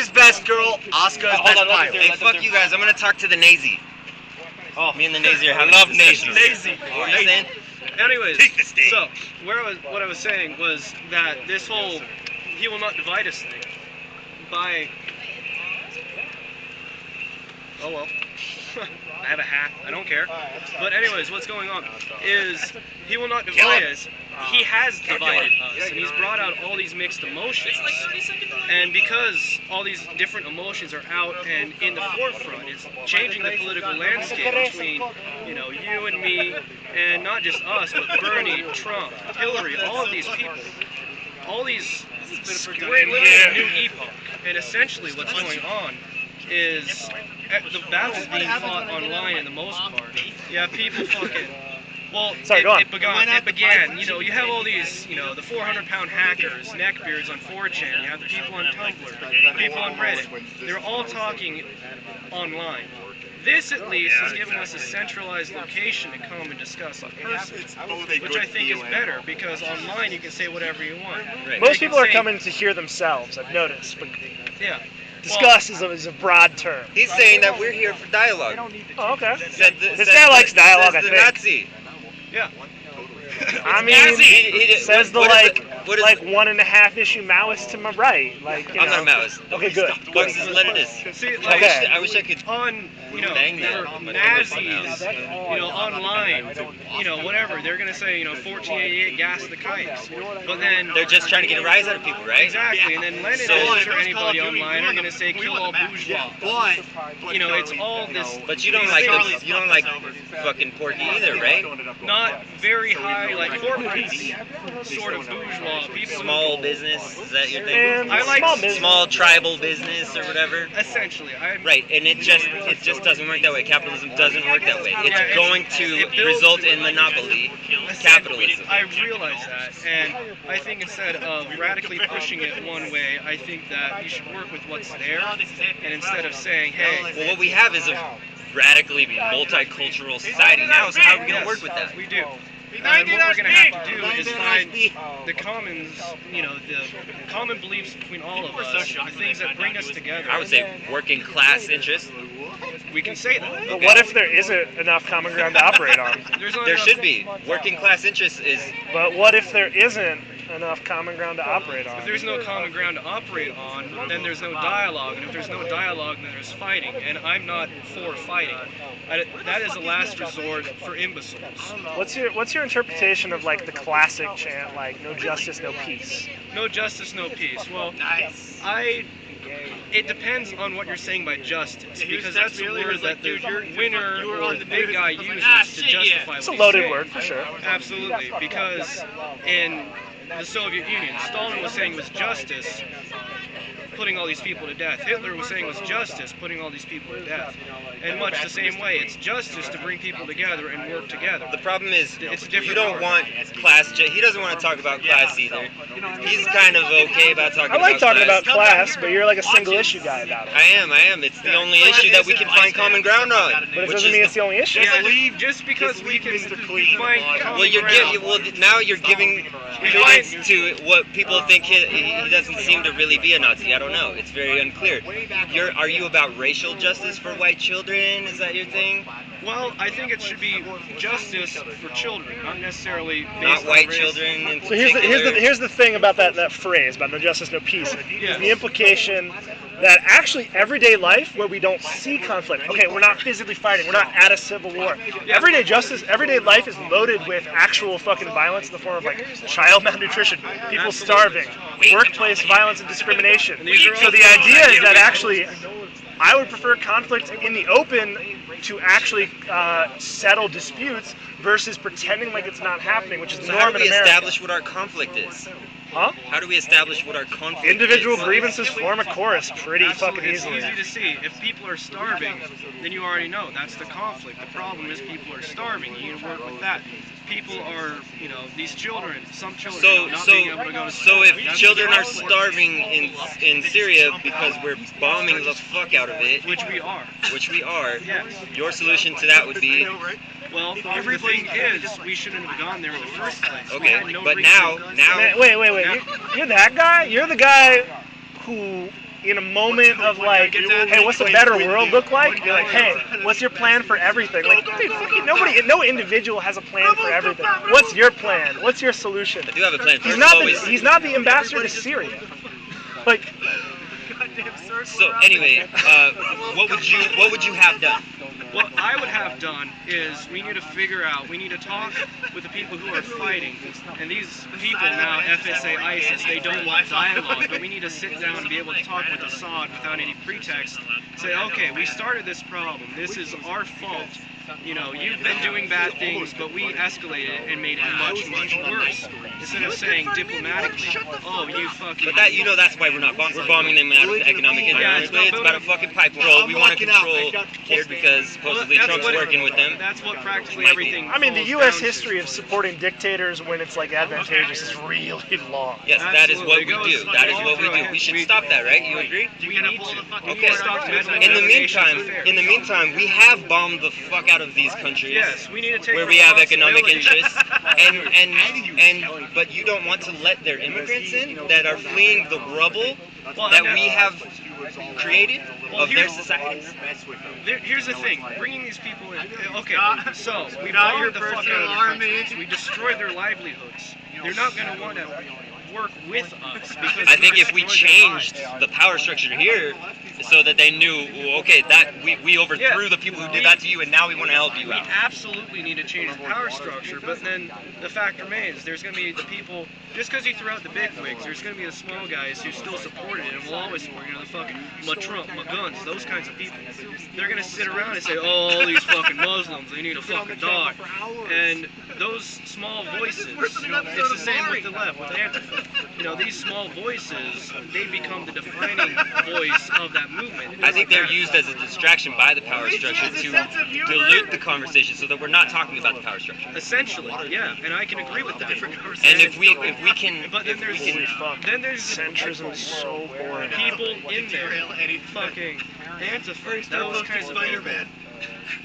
is best girl, Asuka is best pilot. Hey, fuck you guys. I'm gonna talk to the Nazi. Oh, Me and the Nazi are I having love a discussion. Nazi. What are you saying? Anyways, Take the stage. so what I was saying was that this whole "he will not divide us" thing by oh well, I have a hat. I don't care. But anyways, what's going on is he will not divide us. He has divided us, and he's brought out all these mixed emotions. And because all these different emotions are out and in the forefront, it's changing the political landscape between, you and me, and not just us, but Bernie, Trump, Hillary, all of these people. All these, we're living in a new epoch, and essentially what's going on is the battle's being fought online in the most part. Yeah, people fucking. Well, it began, you have all these, the 400-pound hackers, neckbeards on 4chan, you have the people on Tumblr, people on Reddit. They're all talking online. This, at least, is giving us a centralized location to come and discuss in person, which I think is better, because online you can say whatever you want. Right. Most people are coming to hear themselves, I've noticed. But yeah. Discuss is a broad term. He's saying that we're here for dialogue. Oh, okay. This guy likes dialogue, I the think. Nazi. Yeah. I mean, he says the what is 1.5 issue Maoist to my right. I'm not a Maoist. Okay, good. Marxist Leninist. See, I wish I could. On, Nazis, online, whatever, they're gonna say, 1488 gas the kites. But then They're just trying to get a rise out of people, right? exactly, and then Leninists or anybody online are gonna say kill all bourgeois. It's all this. But you don't like fucking Porky either, right? Not very high, like corporate sort of bourgeois people. Small business, is that your thing? And I like small business. Small tribal business or whatever. Essentially, Right, and it just doesn't work that way. Capitalism doesn't work that way. It's going to result in monopoly, capitalism. I realize that, and I think instead of radically pushing it one way, I think that you should work with what's there, and instead of saying, hey, Well, what we have is a radically multicultural society now, so how are we going to work with that? we do. And what we're going to have to do is find the commons, the common beliefs between all of us, the things that bring us together. I would say working class interests. We can say that. But what if there isn't enough common ground to operate on? There should be. Working class interests is... But what if there isn't enough common ground to operate on? If there's no common ground to operate on, then there's no dialogue, and if there's no dialogue, then there's fighting, and I'm not for fighting. That is a last resort for imbeciles. What's your interpretation of the classic chant, no justice, no peace? No justice, no peace. Well, it depends on what you're saying by justice, because that's the word that the winner or the big guy uses to justify It's a what loaded he's word saying. for sure. Absolutely, because in the Soviet Union, Stalin was saying it was justice putting all these people to death. Hitler was saying it was justice putting all these people to death. In much the same way, it's justice to bring people together and work together. The problem is, It's a different you don't want class... He doesn't want to talk about class either. He's kind of okay about talking about I like talking class. about class, but you're a single issue guy about it. I am. It's the only issue that we can find common ground on. But it doesn't mean it's the only issue. Yeah, just because we can find common Well, ground. now you're giving credence to what people think he doesn't seem to really be a Nazi. I don't know. It's very unclear. Are you about racial justice for white children? Is that your thing? Well, I think it should be justice for children, not necessarily based Not on white race. children in So particular. here's the thing about that phrase about no justice, no peace. Yeah. The implication that actually everyday life where we don't see conflict. Okay, we're not physically fighting. We're not at a civil war. Everyday justice, everyday life is loaded with actual fucking violence in the form of child malnutrition, people starving, workplace violence and discrimination. So the idea is that actually I would prefer conflict in the open to actually settle disputes versus pretending like it's not happening, which is the So how norm do in we America. establish what our conflict is? Huh? How do we establish what our conflict Individual is? grievances form a chorus pretty fucking It's easily. easy to see. If people are starving, then you already know that's the conflict. The problem is people are starving. You need to work with that. People are, these children, some children not being able to go to school. So if That's children the are conflict. starving in Syria because we're bombing the fuck out of it, Which we are. Yes. your solution to that would be, Well, everything is we shouldn't have gone there in the first place. We okay, had no but reason. now, Man, wait. You're that guy? You're the guy who in a moment of like, hey, what's a better world look like? Be like, hey, what's your plan for everything? Like, dude, fucking no individual has a plan for everything. What's your plan? What's your solution? I do have a plan. He's not the ambassador to Syria. Like, so anyway, what would you have done? What I would have done is we need to talk with the people who are fighting. And these people now, FSA, ISIS, they don't want dialogue, but we need to sit down and be able to talk with Assad without any pretext. Say, okay, we started this problem. This is our fault. You know, you've been doing bad things, but we escalated it and made it much, much worse. Instead of saying diplomatically, oh, you fucking... But that, you know, that's why we're bombing them out of economic interest. It's about a fucking pipe control. We want to control here because supposedly Trump's working with them. That's what practically everything... I mean, the U.S. history of supporting dictators when it's like advantageous is really long. Yes, that is what we do. That is what we do. We should stop that, right? You agree? We need to. Okay. In the meantime, we have bombed the fuck out of these countries. Yes, we need to take where we have economic interests, but you don't want to let their immigrants in that are fleeing the rubble that we have created of their societies. Here's the thing, bringing these people in. Okay, so we bombed the fuck out of their countries. We destroyed their livelihoods. They're not going to want to work with us because I think if we changed the power structure here so that they knew, okay, that we overthrew the people who did that to you and now we want to help you out. We absolutely need to change the power structure, but then the fact remains, there's going to be the people, just because you throw out the big wigs, there's going to be the small guys who still support it and will always support, you know, the fucking my Trump, my guns, those kinds of people. They're going to sit around and say, oh, all these fucking Muslims, they need to fucking die. And those small voices, it's the same with the left, with Antifa. You know, these small voices, they become the defining voice of that movement. I think they're used as a distraction by the power structure to dilute the conversation so that we're not talking about the power structure. Essentially, yeah, and I can agree with that. And if we can, but then there's centrism is so boring. People in there, fucking Antifa, those kinds of people.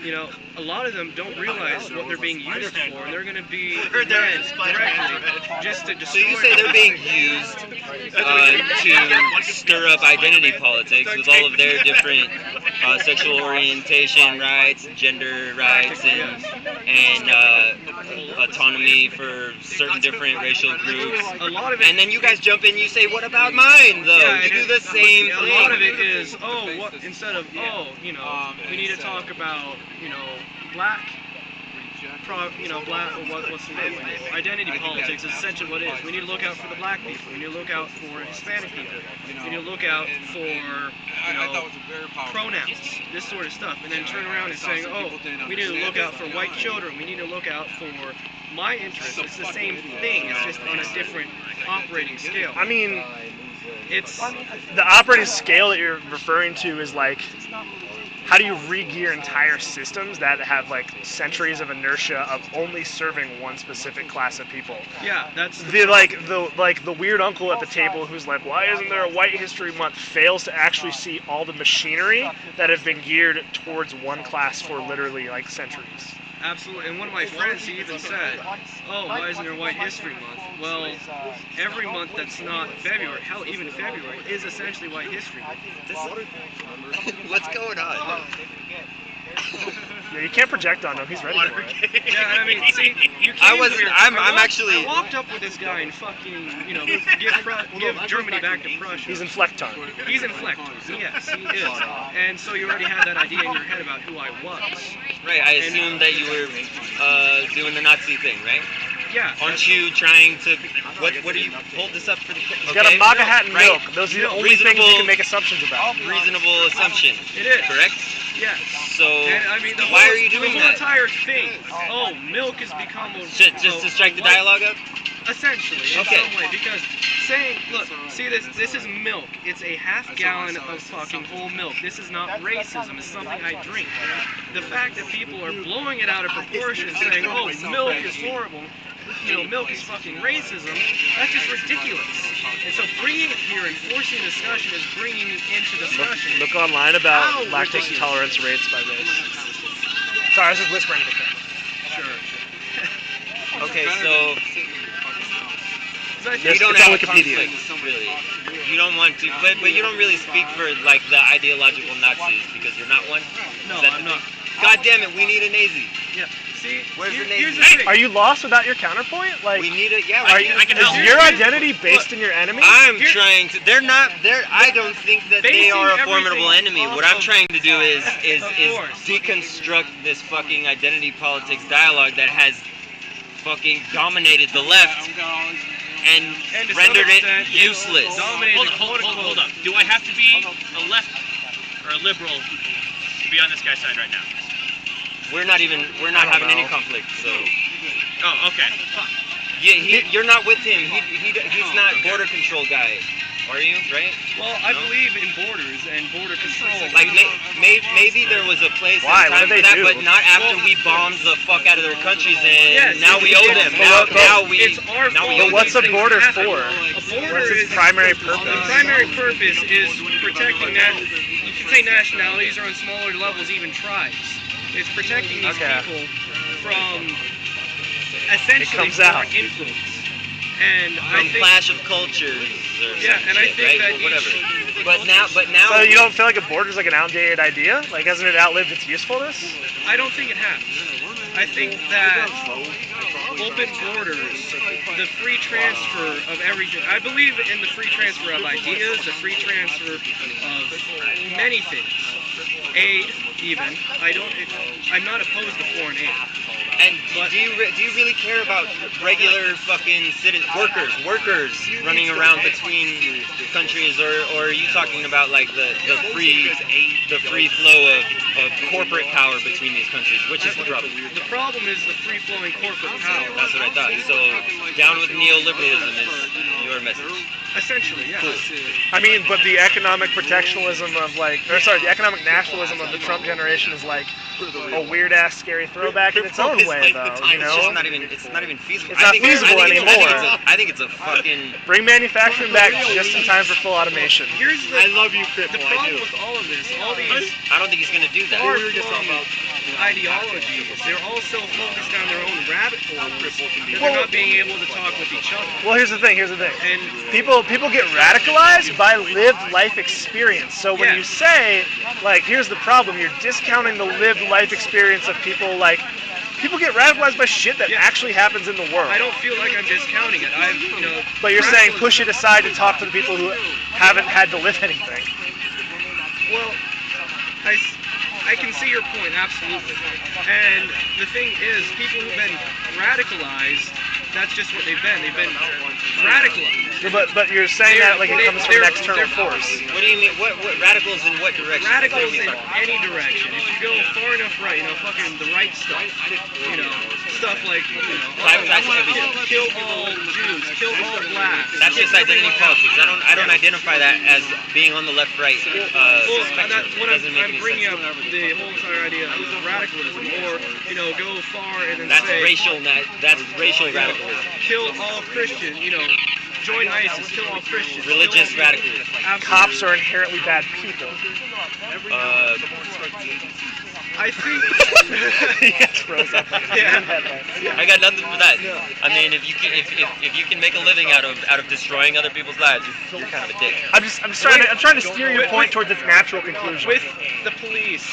You know, a lot of them don't realize what they're being used for, and they're going to be led directly just to destroy. So you say they're being used to stir up identity politics with all of their different sexual orientation rights, gender rights, and autonomy for certain different racial groups. A lot of it, and then you guys jump in, you say, "What about mine?" Though yeah, you do the same thing. A lot of it is, oh, what instead of you know, we need to talk about, you know, black, what's the name? Identity politics is essentially what it is. We need to look out for the black people. We need to look out for Hispanic people. We need to look out for, you know, pronouns, this sort of stuff. And then turn around and saying, oh, we need to look out for white children. We need to look out for my interests. It's the same thing. It's just on a different operating scale. I mean, it's the operating scale that you're referring to is like, how do you re-gear entire systems that have like centuries of inertia of only serving one specific class of people? Yeah, that's the weird uncle at the table who's like, why isn't there a White History Month? Fails to actually see all the machinery that have been geared towards one class for literally like centuries. Absolutely, and one of my friends, he even said, oh, why isn't there White History Month? Well, every month that's not February, hell, even February, is essentially White History Month. What's going on? Yeah, you can't project on him. He's ready for it. Yeah, I mean, see, you can't. I walked up with this guy and fucking, you know, give Germany back to Prussia. He's inflecton. He's inflecton. Yes, he is. And so you already had that idea in your head about who I was. Right. I assumed that you were doing the Nazi thing, right? Yeah. Aren't you trying to? What do you hold this up for the? He's got a MAGA hat and milk. Those are the only things you can make assumptions about. Reasonable assumption. It is. Correct. Yes. So and, I mean, why are you doing the that? whole entire thing. Oh, milk has become a just to strike the dialogue up. Essentially, in some way, because saying, look, see this is milk. It's a half gallon of fucking whole milk. This is not racism. It's something I drink. The fact that people are blowing it out of proportion, saying, oh, milk is horrible. You know, milk is fucking racism. That's just ridiculous. And so bringing it here and forcing discussion is bringing it into discussion. Look online about lactose intolerance rates by race. Sorry, I was just whispering to the camera. Sure. Okay, so you don't have conflict, really. you don't want to, but you don't really speak for like the ideological Nazis because you're not one. No, Is that I'm the not. thing? God damn it, we need a Nazi. Yeah. See, Where's the here's Nazi? the thing. Are you lost without your counterpoint? Like, We need a yeah. are We you, need, I can is help. your identity based in your enemy? I'm Here- trying to. They're not. They're. I don't think that they Basing are a formidable everything enemy. What off I'm of- trying to do is Of course. deconstruct this fucking identity politics dialogue that has fucking dominated the left and And to rendered some it extent, useless. dominated Hold up. Do I have to be a left or a liberal to be on this guy's side right now? We're not I don't having any know. conflict. So Oh, okay. Fuck. yeah, you're not with him. He's not border control guy. Are you right? Well, I No? believe in borders and border control. Like maybe there was a place Why? and What time did for they that, do? but not after we bombed the fuck out of their countries and Yes, now we owe them. Now we it's our now we fault owe But what's them. a border happen. for? A border What's its is primary the purpose? primary purpose is protecting that. You can say nationalities or on smaller levels even tribes. It's protecting these Okay. people from essentially comes out. foreign influence. And I From think clash of cultures or Yeah, some and I shit, think right? that Well, whatever. each- But now So you don't feel like a border is like an outdated idea? Like, hasn't it outlived its usefulness? I don't think it has. I think that open borders, the free transfer of everything. I believe in the free transfer of ideas, the free transfer of many things. Aid, even. I'm not opposed to foreign aid. And do you really care about regular fucking workers running around between countries, or are you talking about like the free flow of corporate power between these countries? Which is the problem? The problem is the free flowing corporate power. That's what I thought. So down with neoliberalism is your message. Essentially, yeah. I mean, but the economic protectionism of the economic nationalism of the Trump generation is like a weird ass scary throwback in its own It's way, like the though. time- You it's just know, not even feasible. It's not feasible anymore. I think it's a fucking. bring manufacturing back just in time for full automation. Here's the, I love you, the Pitbull. I problem do. with all of this, all these I don't think he's gonna do that. far-flung ideologies, they're all so focused on their own rabbit holes that they're not being able to talk with each other. Well, here's the thing. And People get radicalized by lived life experience. So when Yeah. you say, like, here's the problem, you're discounting the lived life experience of people. Like, people get radicalized by shit that Yeah. actually happens in the world. I don't feel like I'm discounting it. But you're saying push it aside to talk to the people who haven't had to live anything. Well, I can see your point, absolutely. And the thing is, people who've been radicalized, that's just what they've been. They've been radicalized. But you're saying that like it comes from an external force. What do you mean? What radicals in what direction? Radicals What are we in talking any direction. If you go far enough right, fucking the right stuff. Stuff like, Privatize everything. kill all Jews, kill all blacks. That's just identity politics. I don't identify that as being on the left-right Well, spectrum. what It doesn't make I'm any bringing sense. up the whole entire idea of radicalism, or go far and then That's say That's racial radicalism. kill all Christians, join ISIS, kill all Christians. Religious kill all- radicalism. Absolutely. Cops are inherently bad people. I think. Yes, froze up. Yeah. I got nothing for that. I mean, if you can make a living out of destroying other people's lives, you're kind of a dick. I'm trying to steer your point towards its natural conclusion. With the police,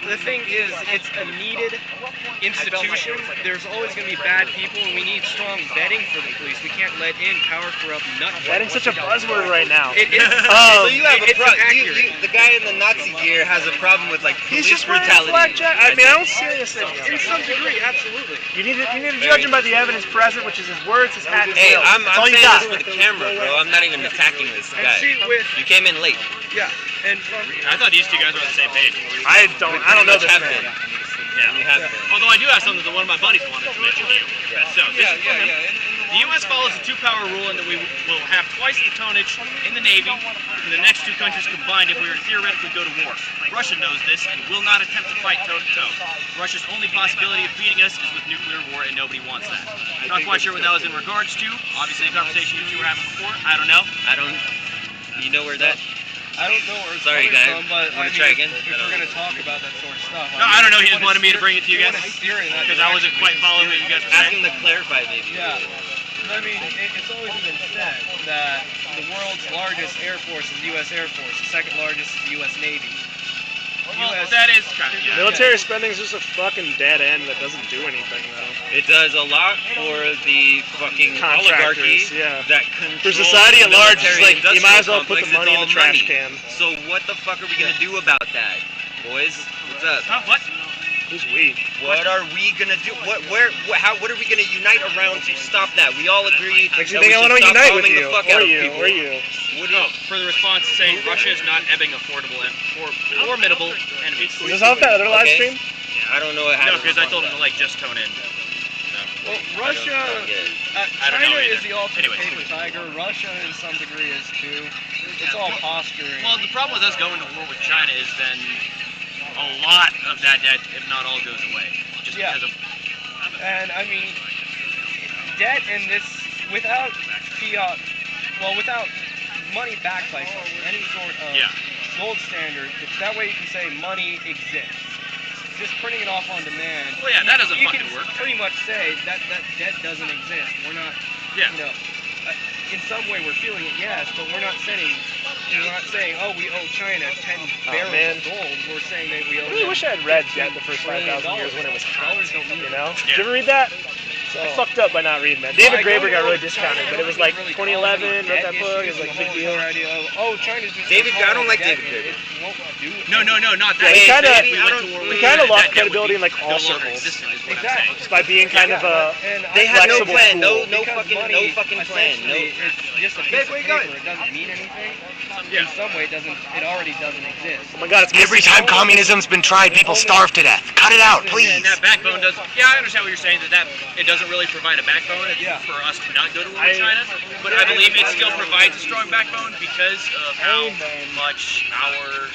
the thing is, it's a needed institution. There's always going to be bad people, and we need strong vetting for the police. We can't let in power corrupt nutjobs. That is such a buzzword right now. It is. So you have a it's problem. inaccurate. The guy in the Nazi gear has a problem with like He's police just wearing a brutality. black jacket. I mean, I don't seriously. In some degree, absolutely. You need to judge him by the evidence present, which is his words, his hat, and his Hey, nails. I'm That's all you saying got. this for the camera, bro. I'm not even attacking this And guy. see, You came in late. yeah, and I thought these two guys were on the same page. I don't know this Have man. been. Yeah, We have been. Although I do have something that one of my buddies wanted to mention to you. So, this is from him. The U.S. follows a two-power rule in that we will have twice the tonnage in the Navy than the next two countries combined if we were to theoretically go to war. Russia knows this and will not attempt to fight toe-to-toe. Russia's only possibility of beating us is with nuclear war, and nobody wants that. Not quite sure what that was in regards to. Obviously, a conversation you two were having before. I don't know. You know where that? I don't know where it's Sorry, coming guy. from, but Wanna I mean, try again? if we're going to talk about that sort of stuff. No, I don't know. He just wanted me to bring it to you guys. Because Because I wasn't quite following what you guys were Ask saying. him to clarify, maybe. Yeah. I mean, it's always been said that the world's largest air force is the U.S. Air Force. The second largest is the U.S. Navy. That is kind of, yeah. Military spending is just a fucking dead end that doesn't do anything, though. It does a lot for the fucking oligarchy Contractors, yeah. that controls For society the at large, it's military like, you might as well industrial put the complex. money in the It's trash all can. So what the fuck are we gonna do about that, boys? What's up? Huh, what? Who's we? What are we gonna do? What are we gonna unite around to stop that? We all agree that Makes you we think I should want to stop unite with bombing you. the fuck Or out of you. people. Or you. What do you? For the response saying Russia is not ebbing a formidable enemy. Is this off that other live Okay. stream? I don't know how No, to because I respond told him to to like just tone in. Well, I Russia, don't get it. I don't China know is either. the ultimate Anyways. paper tiger. Russia, in some degree, is too. It's all posturing. Well, the problem with us going to war with China is then a lot of that debt, if not all, goes away. Just Yeah. because of And I mean, debt and this, without fiat, well, without money backed by something, any sort of Yeah. gold standard, that way you can say money exists. Just printing it off on demand. Well, yeah, that doesn't you fucking can work. pretty much say that debt doesn't exist. We're not, Yeah. you know, in some way we're feeling it, yes, but we're not saying, oh, we owe China 10 barrels man. of gold. We're saying that we owe I really them wish I had read 15 Debt the first 5,000 years when it was hot. Dollars don't mean You know? Yeah. Did you ever read that? So, I fucked up by not reading that. David Graeber got really discounted, but it was like 2011, wrote that book, it was like a big deal. Idea of, oh, China's just David, I don't like debt, David Graeber. It won't do it. No, not Yeah, that. he kinda- If we I went don't- to war he with kinda China, lost that debt credibility would in, like, be all no longer circles. existent, is what I'm Exactly. saying. Just by being kind of a And They had no flexible plan, tool. no because fucking money, plan, essentially, no. it's just a piece of where you paper. going? It doesn't mean anything. Yeah. In some way, it already doesn't exist. Oh my god, it's Every time communism's been tried, people starve to death. Cut it out, And please. that backbone does. Yeah, I understand what you're saying. That it doesn't really provide a backbone Yeah. for us to not go to war with China. But I believe it still provides a strong backbone because of how much our,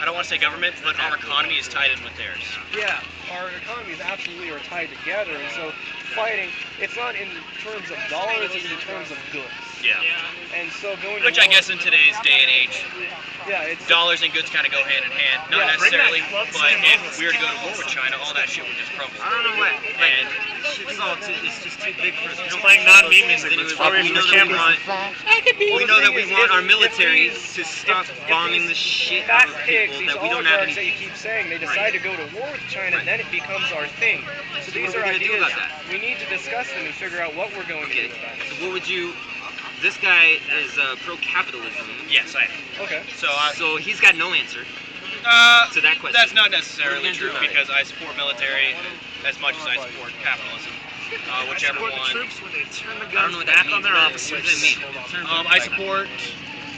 I don't want to say government, but our economy is tied in with theirs. Yeah, our economies absolutely are tied together, and so fighting, it's not in terms of dollars, it's in terms of goods. Yeah. And so going Which to I war, guess in today's day and age, yeah, it's dollars and goods kind of go hand in hand. Not Yeah. necessarily, but if we were to go to war with China, all that shit would just crumble. I don't know what. And It's just too big for us. It's playing non-meme music. Anyways, It's far away we from know the that we camera. want. We know that we want our military to stop bombing the shit out fat of pigs, people these that we don't have oligarchs that you any. keep saying, they decide to go to war with China, then it becomes our thing. So these what are are we gonna do ideas about that? we need to discuss them and figure out what we're going Okay, to do about it. so what would you? This guy is pro-capitalism, yes, I am. Okay. So he's got no answer uh, to that question. that's not What are necessarily we gonna do true about it? because I support military as much as I support capitalism. Whichever Support the one. troops when they turn the I don't guns know what back that on means. their What officers. does that mean? I support.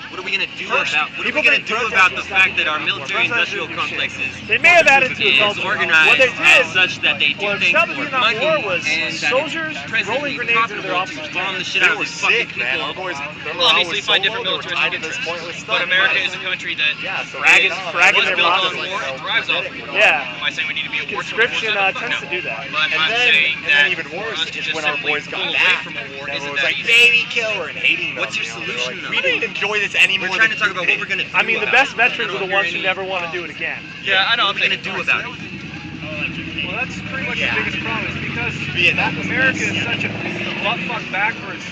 What are we gonna do First, about? What are we people gonna think do protesting about the is fact that our not good. military-industrial Protesting is complex is They may have added to a culture. organized What they did as such that they do was things stop the for Vietnam money War was and that soldiers it's rolling presently grenades into their profitable officers' to bomb the shit They out of were these fucking sick, man. people. Our boys, Well, obviously find different militaristic interests. But America is a country that Fragging was their built on bosses. war and thrives off war. Yeah. Am I saying we need to be a war Conscription 24/7? tends No. to do that. But And I'm then- saying and that then even for worse us to is just when our simply boys got pull away back. from a war It isn't was that like easy. baby killer and hating them. What's your you know, solution, like, though? we didn't enjoy this anymore. We're trying to talk about what we're gonna do. I mean, the about best it. veterans I are the don't ones hear who any- never want to do it again. Yeah, I know. What are we gonna do about it? Well, that's pretty much the biggest problem is because Vietnam was a America mess. is such a butt fuck backwards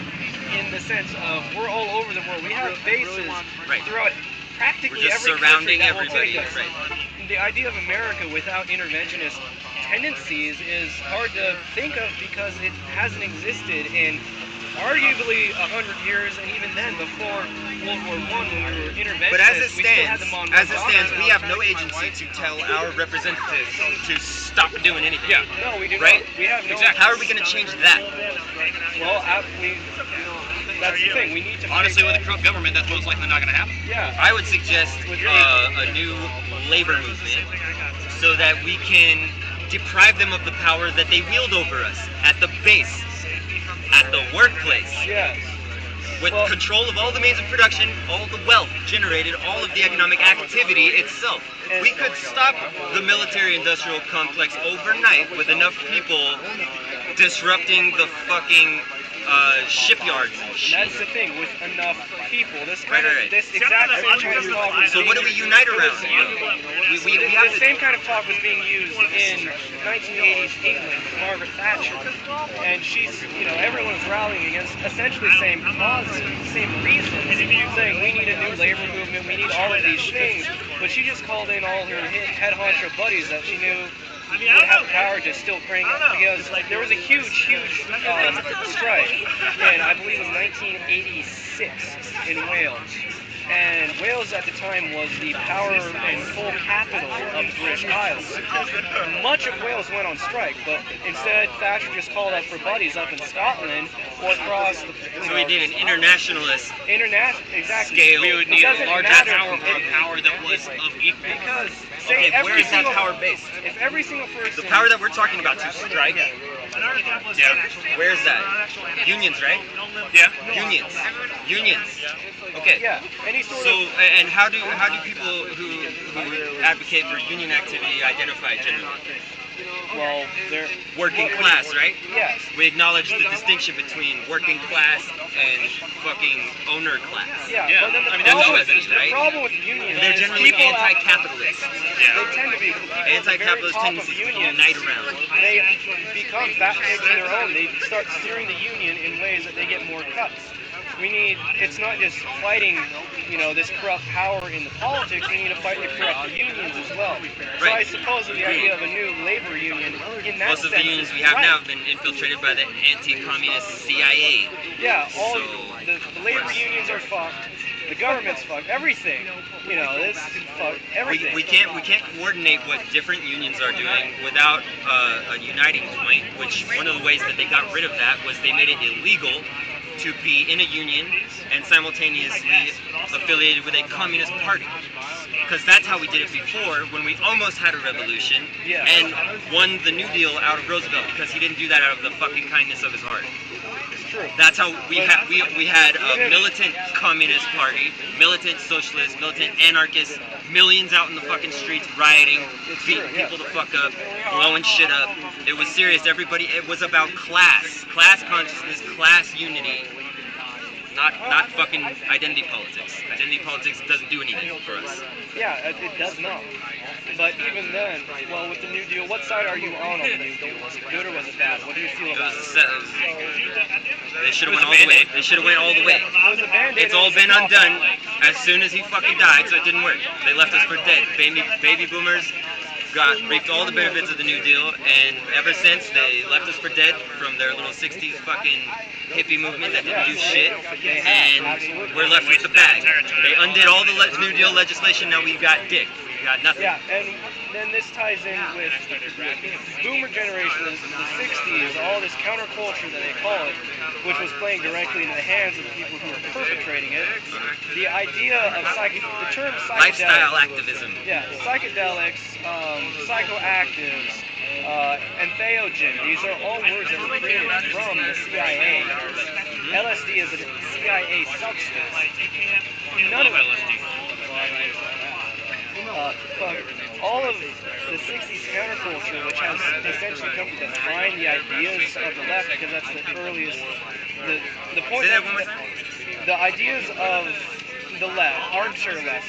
in the sense of we're all over the world. We have bases Right. throughout We're practically just every country surrounding that will everybody. take us. Right. The idea of America without interventionist tendencies is hard to think of because it hasn't existed in arguably 100 years, and even then, before World War I, when we were interventionists, But as it we still had stands, them on we have no agency to tell our representatives to stop doing anything. Yeah. No, we do Right? not. We have no. Exactly. How are we gonna change that? Well, that's the thing. We need to. Honestly, with a corrupt government, that's most likely not going to happen. Yeah. I would suggest a new labor movement so that we can deprive them of the power that they wield over us at the base, at the workplace, Yes. with Well- control of all the means of production, all the wealth generated, all of the economic activity itself. If we could stop the military-industrial complex overnight with enough people disrupting the fucking shipyards and And shit. that's the thing with enough people. This Right, kind of right. this exact same kind of talk was So being what do we used- unite it was- around? We have the to. same kind of talk was being used in 1980s England with Margaret Thatcher, and she's, everyone's rallying against essentially the same causes, the same reasons, saying we need a new labor movement, we need all of these things, but she just called in all her head honcho buddies that she knew would have the power to still bring it, because there was a huge strike in, I believe it was 1986 in Wales. And Wales at the time was the power and full capital of the British Isles. Much of Wales went on strike, but instead Thatcher just called up for buddies up in Scotland or across the. So we need an internationalist Exactly. scale. We would It need a doesn't larger matter. power for a power that was of equal. Because Okay, where is that power based? If every single person. The power that we're talking about to strike, Yeah. where is that? Unions, right? Yeah. Unions. Okay. Yeah. Any sort So, of. and how do people who advocate for union activity identify generally? Well, they're. Working what- class, right? Yes. We acknowledge the distinction between working class and fucking owner class. Yeah. Yeah. But then the I mean, that's problem, always, right? the problem with unions They're is generally people anti-capitalist. Yeah. They tend to be people at the very Anti-capitalist top of tendencies to unions. unite around. They become fat pigs in their own. They start steering the union in ways that they get more cuts. It's not just fighting, this corrupt power in the politics. We need to fight the corrupt unions as well. So I Right. suppose that the idea of a new labor union in that Most of the sense unions is we have right. now have been infiltrated by the anti-communist CIA. Yeah, all So- the labor unions are fucked. The government's fucked. Everything. This fucked. Everything. We can't coordinate what different unions are doing without a uniting point. Which one of the ways that they got rid of that was they made it illegal to be in a union and simultaneously affiliated with a communist party. Because that's how we did it before, when we almost had a revolution Yeah. and won the New Deal out of Roosevelt, because he didn't do that out of the fucking kindness of his heart. It's true. That's how we had a militant communist party, militant socialist, militant anarchist, millions out in the fucking streets rioting, beating people the fuck up, blowing shit up. It was serious. It was about class consciousness, class unity. Not fucking identity politics. Identity politics doesn't do anything for us. Yeah, it does not. But even then, well, with the New Deal, what side are you on the New Deal? Was it good or was it bad? What do you feel It about was, it? they should have went all the way. They should have went all the way. It was a Band-Aid. It's all been undone as soon as he fucking died, so it didn't work. They left us for dead. Baby boomers reaped all the benefits of the New Deal, and ever since they left us for dead from their little 60s fucking hippie movement that didn't do shit, and we're left with the bag. They undid all the New Deal legislation, now we've got dick. We've got nothing. Yeah, and then this ties in with the boomer generation, the 60s, all this counterculture that they call it, which was playing directly into the hands of the people who were perpetrating it. The idea of the term Lifestyle psychedelics, activism. yeah, psychedelics, psychoactives, entheogen, these are all words that were created from the CIA. LSD is a CIA substance. None of but all of the 60s counterculture, which has essentially come to define the ideas of the left, because that's the earliest, the point Say that that one more time. the ideas of the left, armchair left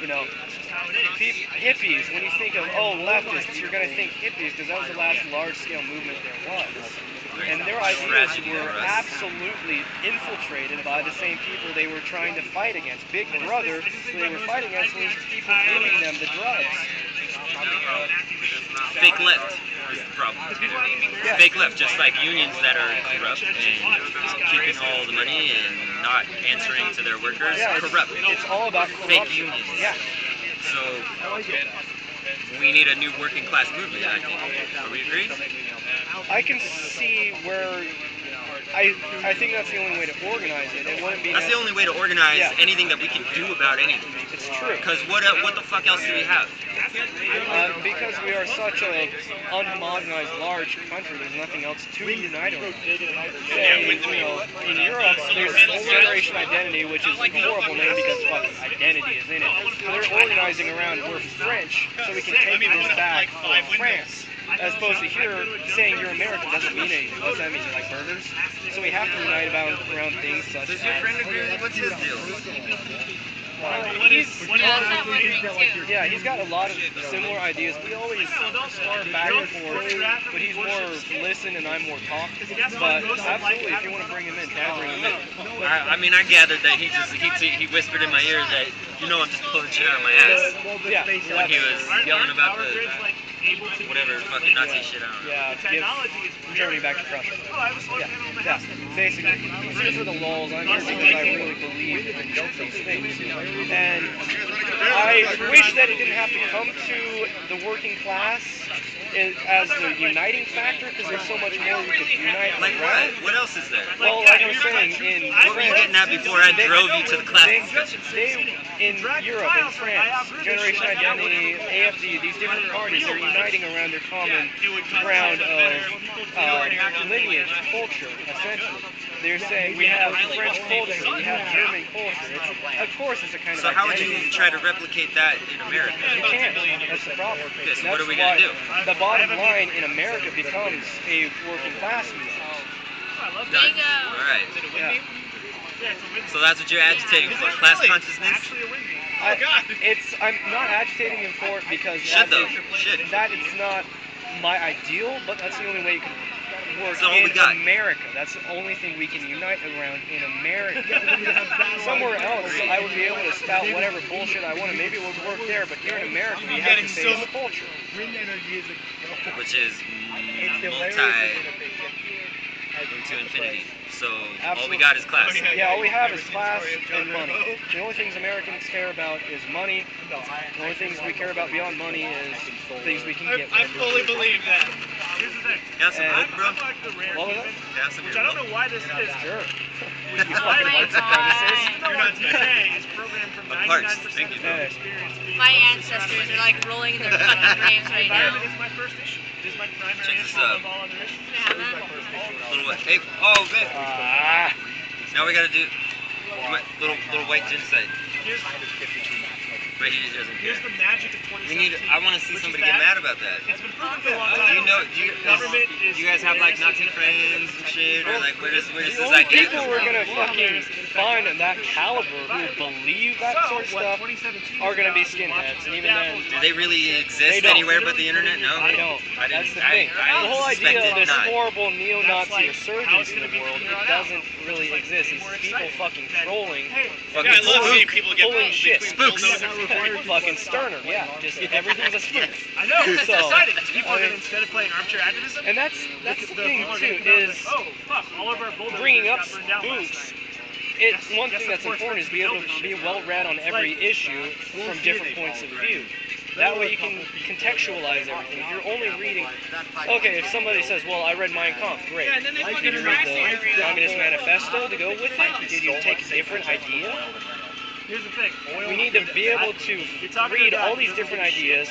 maybe, hippies, when you think of, leftists, you're going to think hippies, because that was the last large-scale movement there was. And their ideas were absolutely infiltrated by the same people they were trying to fight against. Big Brother, who they were fighting against, was people giving them the drugs. Fake left is the problem. Yeah. Fake left, just like unions that are corrupt and keeping all the money and not answering to their workers. Yeah, Corrupt. It's all about Fake corruption. unions. Yeah. So we need a new working class movement, I think. Do we agree? I can see where I think that's the only way to organize it. It wouldn't be. That's the only way to organize anything that we can do about anything. It's true. Because what the fuck else do we have? Because we are such a unmodernized, large country, there's nothing else to unite around. Say, in Europe, there's generation identity, which is a horrible name because fucking identity is in it. So they're organizing around, we're French, so we can take this back for France. As opposed to here, saying you're American doesn't mean anything. What does that mean? You're like burgers? So we have to unite around things such Does as... your friend agree? What's his deal? Yeah, he's got a lot of similar ideas. We always spar back and forth, but he's more listen and I'm more talk. But absolutely, if you want to bring him in, try to bring him in. I mean, I gathered that he whispered in my ear that, I'm just pulling shit out of my ass. Yeah, When he was yelling about the whatever fucking Nazi shit, I don't know. yeah, give Germany back to Prussia. Yeah, basically, he's here for the lulz. I'm here because I really believe in these things. And I wish that it didn't have to come to the working class as the uniting factor, because there's so much more we could unite Like around. what? What else is there? Well, like I was saying, in What were you getting at before I drove you to the class discussion? in Europe, in France, Generation Identity, AFD, these different parties are uniting around their common ground of lineage, culture, essentially. They're saying we have French culture, we have German culture. Of course, it's a kind of So how would you identity. try to replicate that in America? You can't. That's the problem. Okay, so That's what are we gonna why do? the bottom line in America becomes a working class movement. Done. All right. Yeah. So that's what you're agitating for, class consciousness? I'm not agitating him for it because Should though. Should. that it's not my ideal, but that's the only way you can work That's all we in got. America. That's the only thing we can unite around in America. Somewhere else, I would be able to spout whatever bullshit I wanted. Maybe it would work there, but here in America, we have to say it's culture. Which is into infinity. So all we got is class. Yeah, all we have is class and money. The only things Americans care about is money. The only things we care about beyond money is things we can get. I fully believe that. Here's the thing. You have some book, bro? What was that? You have some Which I don't know why this is. Sure. You're not saying it's programmed from Of course. 99% Thank you, of bro. the experience being My ancestors are like rolling in their fucking graves right now. It's my first issue. This is my primary Check this issue out. of all other issues. Can I have that? Little what? Hey, oh, man. Now we gotta do little white ginseng. Here's, But he doesn't care. here's the magic of 2017. I want to see which is somebody get that mad about that. It's been proven for a long Do time. you know? Government is Do you guys have like Nazi friends and shit, or like where does The this only like get? people we're gonna fucking find in that caliber who believe that sort of stuff are gonna be skinheads, and even then, Do they really exist They don't. anywhere but the internet? No. they don't. I didn't. That's the thing. I The whole idea of suspected this not. horrible neo-Nazi resurgence in the world, it doesn't really exist. It's people fucking trolling, Fucking I love seeing spook. people get pulling shit. Spooks. Fucking Sterner, yeah. Just everything's a spook. I know, it's So, exciting. People are I going to, mean- instead of playing armchair activism, And that's the thing too, is oh, fuck, all of our bulldozers bringing up got burned down last spooks. night. One thing that's important is to be able to be well read on every issue from different points of view. That way you can contextualize everything. If you're only reading, okay, if somebody says, well, I read Mein Kampf, great. Yeah, and then they Did fucking you read the harass you. Communist Manifesto to go with it? Did you take a different idea? Here's the thing. We need to be able to read all these different ideas,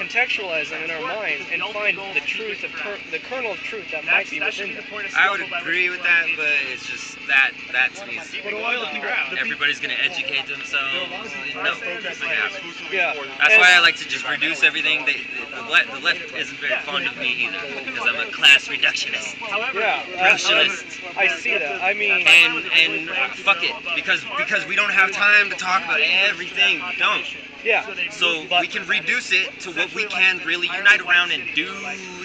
contextualize them in our minds, and find the truth of the kernel of truth that might be within them. I would agree with that, but it's just that to me is everybody's gonna educate themselves. No, it's not gonna happen. Yeah. That's and- why I like to just reduce everything. The left isn't very fond of me either because I'm a class reductionist. Yeah, Racialist. I see that. I mean, And fuck it, because we don't have time to talk about everything. We don't. yeah. So But- we can reduce it to what we can really unite around and do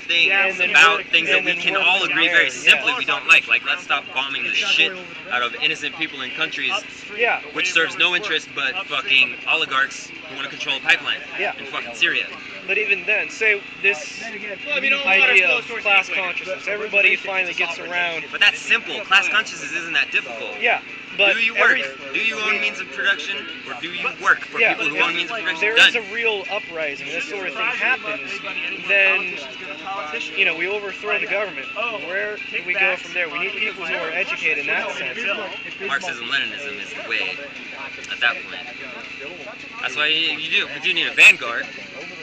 things And then about work- things that and we then can work all from agree there, very yeah. simply we don't like. Like, let's stop bombing the shit out of innocent people in countries Yeah. which serves no interest but fucking oligarchs who want to control a pipeline Yeah. in fucking Syria. But even then, say this idea of class consciousness, everybody finally gets around. But that's simple. Class consciousness isn't that difficult. Yeah, but Do you work? every- Do you own means of production? Or do you work for yeah, people who own means of production? there Done. is a real uprising, this sort of thing happens, then, you know, we overthrow the government. Where do we go from there? We need people who are educated in that sense. Marxism, Leninism is the way at that point. That's why you do need a vanguard.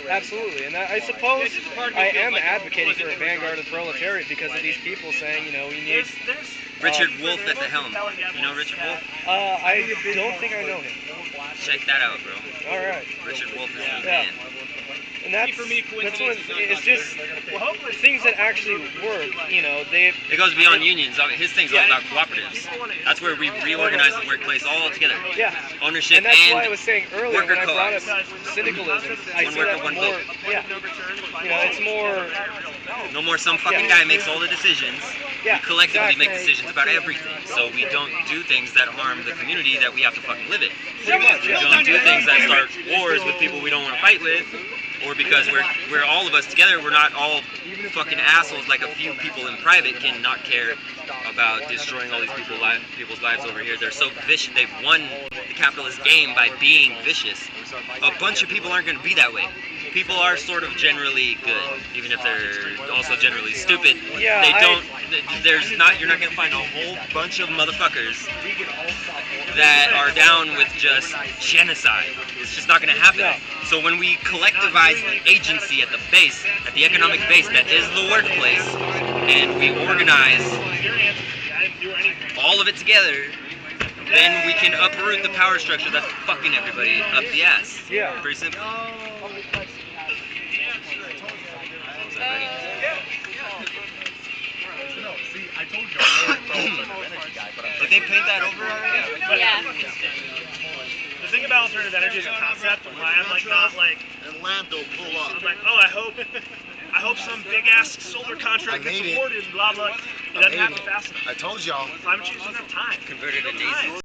Absolutely, and I suppose I am advocating for a vanguard of the proletariat because of these people saying, you know, we need. Richard Wolff at the helm. You know Richard Wolff? I don't think I know him. Check that out, bro. All right. Richard Wolff is the Yeah. man. And that's for me, that's when it's just things that actually work. You know, It goes beyond unions. His thing's all about cooperatives. That's where we reorganize the workplace all together. Yeah. Ownership And that's and why I was saying earlier worker when I brought up co-ops. syndicalism, I One see worker, that one more. vote. Yeah. You know, it's more. No more some fucking guy makes all the decisions. Yeah, We collectively exactly. make decisions about everything. So we don't do things that harm the community that we have to fucking live in. Pretty much. We Yeah. don't do things that start wars with people we don't want to fight with, or because we're all of us together. We're not all fucking assholes like a few people in private can not care about destroying all these people's lives over here. They're so vicious. They've won the capitalist game by being vicious. A bunch of people aren't going to be that way. People are sort of generally good, even if they're also generally stupid. Yeah, They don't. There's not. You're not going to find a whole bunch of motherfuckers that are down with just genocide. It's just not going to happen. No. So when we collectivize the agency at the base, at the economic base that is the workplace, and we organize all of it together, then we can uproot the power structure that's fucking everybody up the ass. Yeah. Pretty simple. Did they paint that over already? Yeah. The thing about alternative energy as a concept, why I'm like not like, And Lando pull up. I'm like, oh, I hope some big ass solar contract I gets made it. awarded, blah blah. It doesn't happen fast enough. I told y'all. Climate change doesn't have time. Converted to nasal.